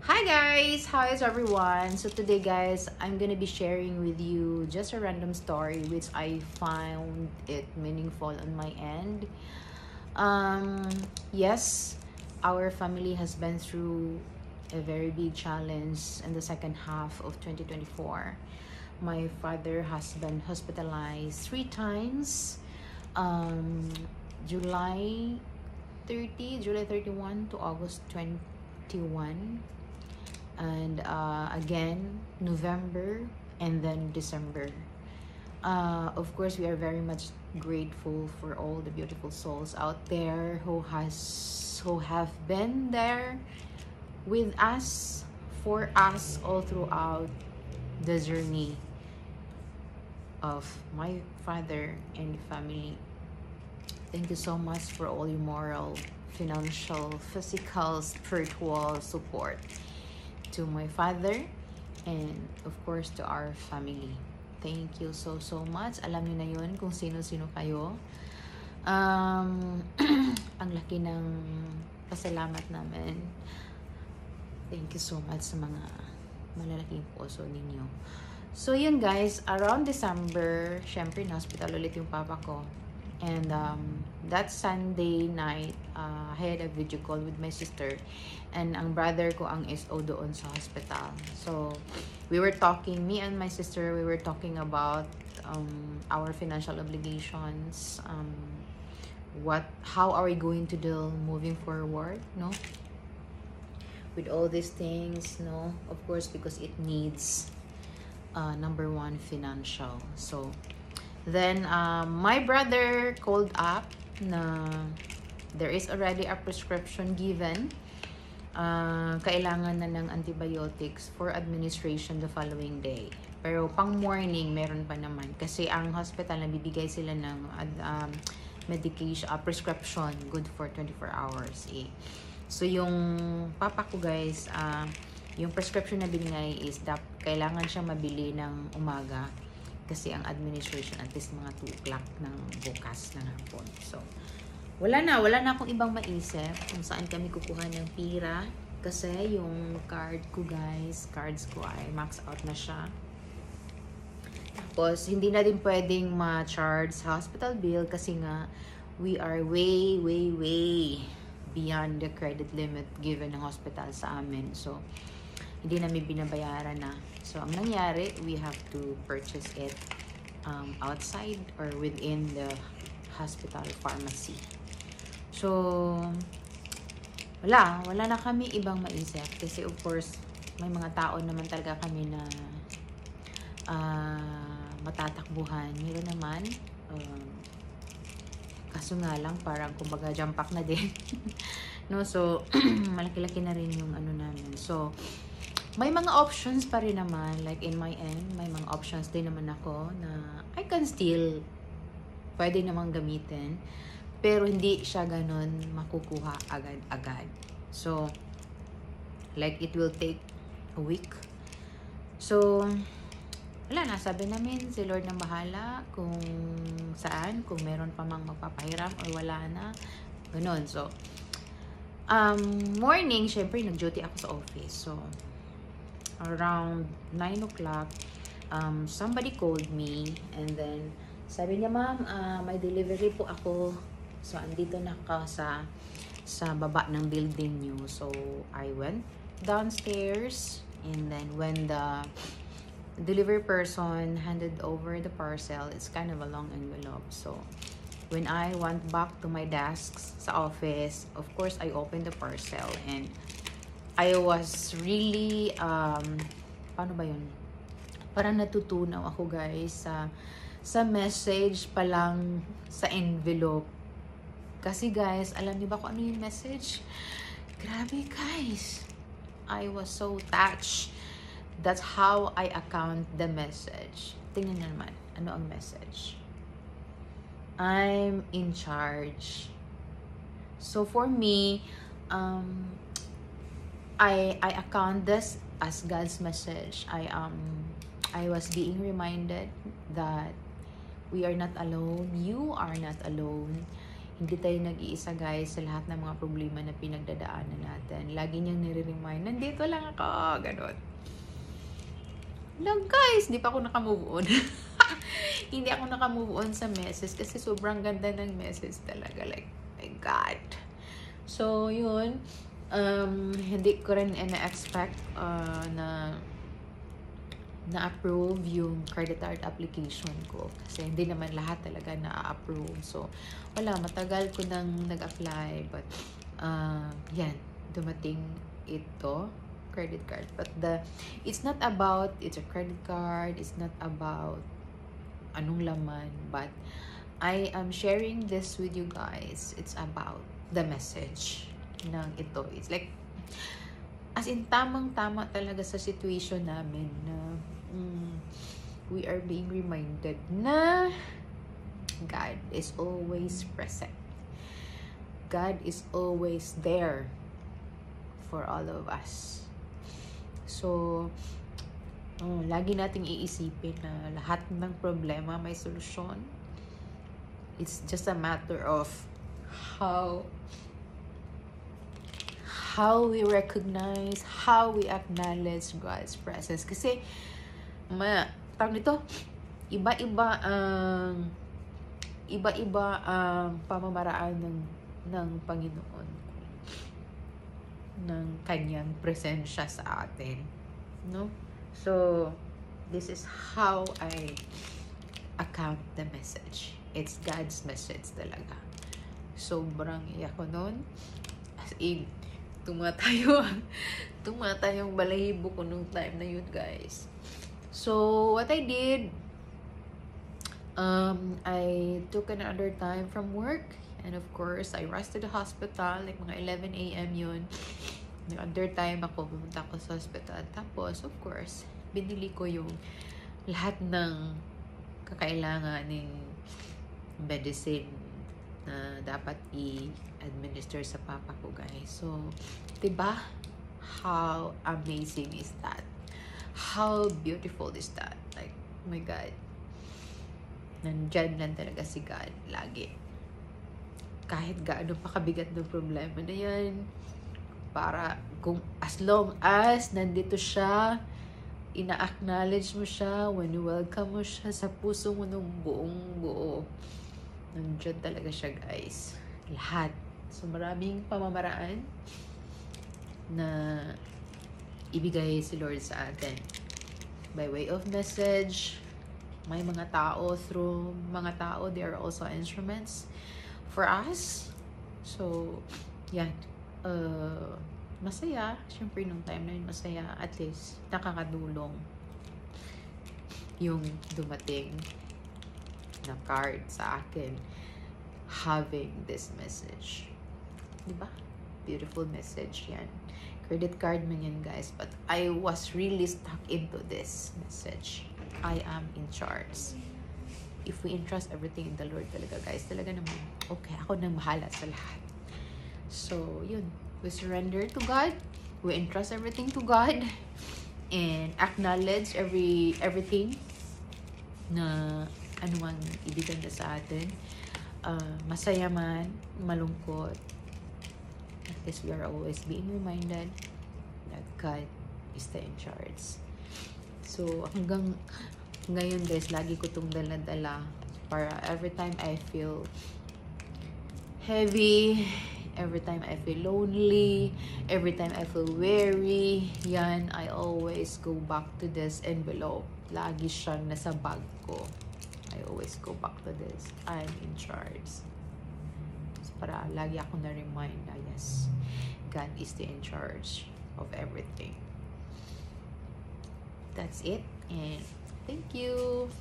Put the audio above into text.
Hi guys! How is everyone? So today guys, I'm gonna be sharing with you just a random story which I found it meaningful on my end. Yes, our family has been through a very big challenge in the second half of 2024. My father has been hospitalized 3 times. Um, July July 31 to August 21, and again November, and then December. Of course, we are very much grateful for all the beautiful souls out there who have been there with us, for us, all throughout the journey of my father and family. Thank you so much for all your moral, financial, physical, spiritual support to my father, and of course to our family. Thank you so much. Alam niyo na yun kung sino-sino kayo. Ang laki ng pasalamat namin. Thank you so much sa mga malalaking puso ninyo. So yun guys, around December, syempre na-hospital ulit yung papa ko. And that Sunday night, I had a video call with my sister, and ang brother ko ang SO doon sa hospital. So we were talking, me and my sister, we were talking about our financial obligations, how are we going to deal moving forward, no, with all these things, no, of course, because it needs number one, financial. So then my brother called up na there is already a prescription given. Kailangan na ng antibiotics for administration the following day. Pero pang morning, meron pa naman. Kasi ang hospital, nabibigay sila ng medication, prescription, good for 24 hours. Eh. So yung papa ko guys, yung prescription na binigay is kailangan siya mabili ng umaga. Kasi ang administration at least mga 2 o'clock ng bukas ng hapon. So, wala na akong ibang maisip kung saan kami kukuha ng pira. Kasi yung cards ko ay max out na siya. Tapos, hindi na din pwedeng ma-charge sa hospital bill kasi nga, we are way beyond the credit limit given ng hospital sa amin. So, hindi namin binabayaran na. So, ang nangyari, we have to purchase it outside or within the hospital pharmacy. So, wala na kami ibang maisip. Kasi of course, may mga tao naman talaga kami na matatakbuhan. Meron naman. Kaso nga lang, parang kumbaga jump pack na din. No, so, malaki-laki na rin yung ano namin. So, may mga options pa rin naman, like in my end, may mga options din naman ako na I can still pwede namang gamitin, pero hindi siya ganun makukuha agad-agad. So, like it will take a week. So, wala na, sabi namin si Lord na bahala kung saan, kung meron pa mang magpapahiram or wala na, ganun. So, morning, syempre nag-duty ako sa office. So, around 9 o'clock, somebody called me, and then sabi niya, ma'am, may delivery po ako. So, andito na ako sa baba ng building niyo. So, I went downstairs, and then when the delivery person handed over the parcel, it's kind of a long envelope. So, when I went back to my desk sa office, of course, I opened the parcel, and I was really, paano ba yun? Parang natutunaw ako guys sa message pa lang sa envelope. Kasi guys, alam niyo ba kung ano yung message? Grabe guys. I was so touched. That's how I account the message. Tingnan niyo naman, ano ang message? I'm in charge. So for me, I account this as God's message. I was being reminded that we are not alone. You are not alone. Hindi tayo nag-iisa guys sa lahat ng mga problema na pinagdadaanan natin. Lagi niyang nire-remind, nandito lang ako, ganon. No guys, hindi pa ako naka-move on. Hindi ako naka-move on sa message kasi sobrang ganda ng message talaga. Like, my God. So, yun. Hindi ko rin ina-expect na na-approve yung credit card application ko. Kasi hindi naman lahat talaga na-approve. So, wala. Matagal ko nang nag-apply. But, yan. Dumating ito. Credit card. But it's not about, it's a credit card. It's not about anong laman. But, I am sharing this with you guys. It's about the message ng ito. It's like, as in, tamang-tama talaga sa situation namin na we are being reminded na God is always present. God is always there for all of us. So, lagi nating iisipin na lahat ng problema may solusyon. It's just a matter of how we recognize, how we acknowledge God's presence. Kasi, tawag nito, iba-iba ang pamamaraan ng Panginoon, ng kanyang presensya sa atin, no? So, this is how I account the message. It's God's message talaga. Sobrang iyak ko nun. As in, tumatayong balahibo ko nung time na yun, guys. So, what I did, I took another time from work. And of course, I rushed to the hospital. Like, mga 11 a.m. yun. Another time ako, pumunta ako sa hospital. Tapos, of course, binili ko yung lahat ng kakailangan ng medicine na dapat i-administer sa papa ko, guys. So, diba? How amazing is that? How beautiful is that? Like, oh my God. Nandyan lang talaga si God lagi. Kahit gaano pa kabigat ng problema na yan, para kung as long as nandito siya, ina-acknowledge mo siya, when you welcome mo siya sa puso mo ng buong buo, nandyan talaga siya, guys. Lahat. So, maraming pamamaraan na ibigay si Lord sa atin. By way of message, may mga tao, through mga tao, they are also instruments for us. So, yan. Masaya. Siyempre, nung time na yun, masaya. At least, nakakadulong yung dumating na card sa akin having this message. Diba? Beautiful message yan. Credit card man yan, guys. But I was really stuck into this message. I am in charge. If we entrust everything in the Lord talaga, guys, talaga naman, okay, ako nang bahala sa lahat. So, yun. We surrender to God. We entrust everything to God. And acknowledge everything na anumang ibigay na sa atin. Masaya man, malungkot. At least we are always being reminded that God is the in charge. So, hanggang ngayon, guys, lagi ko itong dala-dala para every time I feel heavy, every time I feel lonely, every time I feel weary, yan, I always go back to this envelope. Lagi siyang nasa bag ko. I always go back to this. I'm in charge. So, para lagi ako na-remind na, yes, God is the in charge of everything. That's it. And thank you.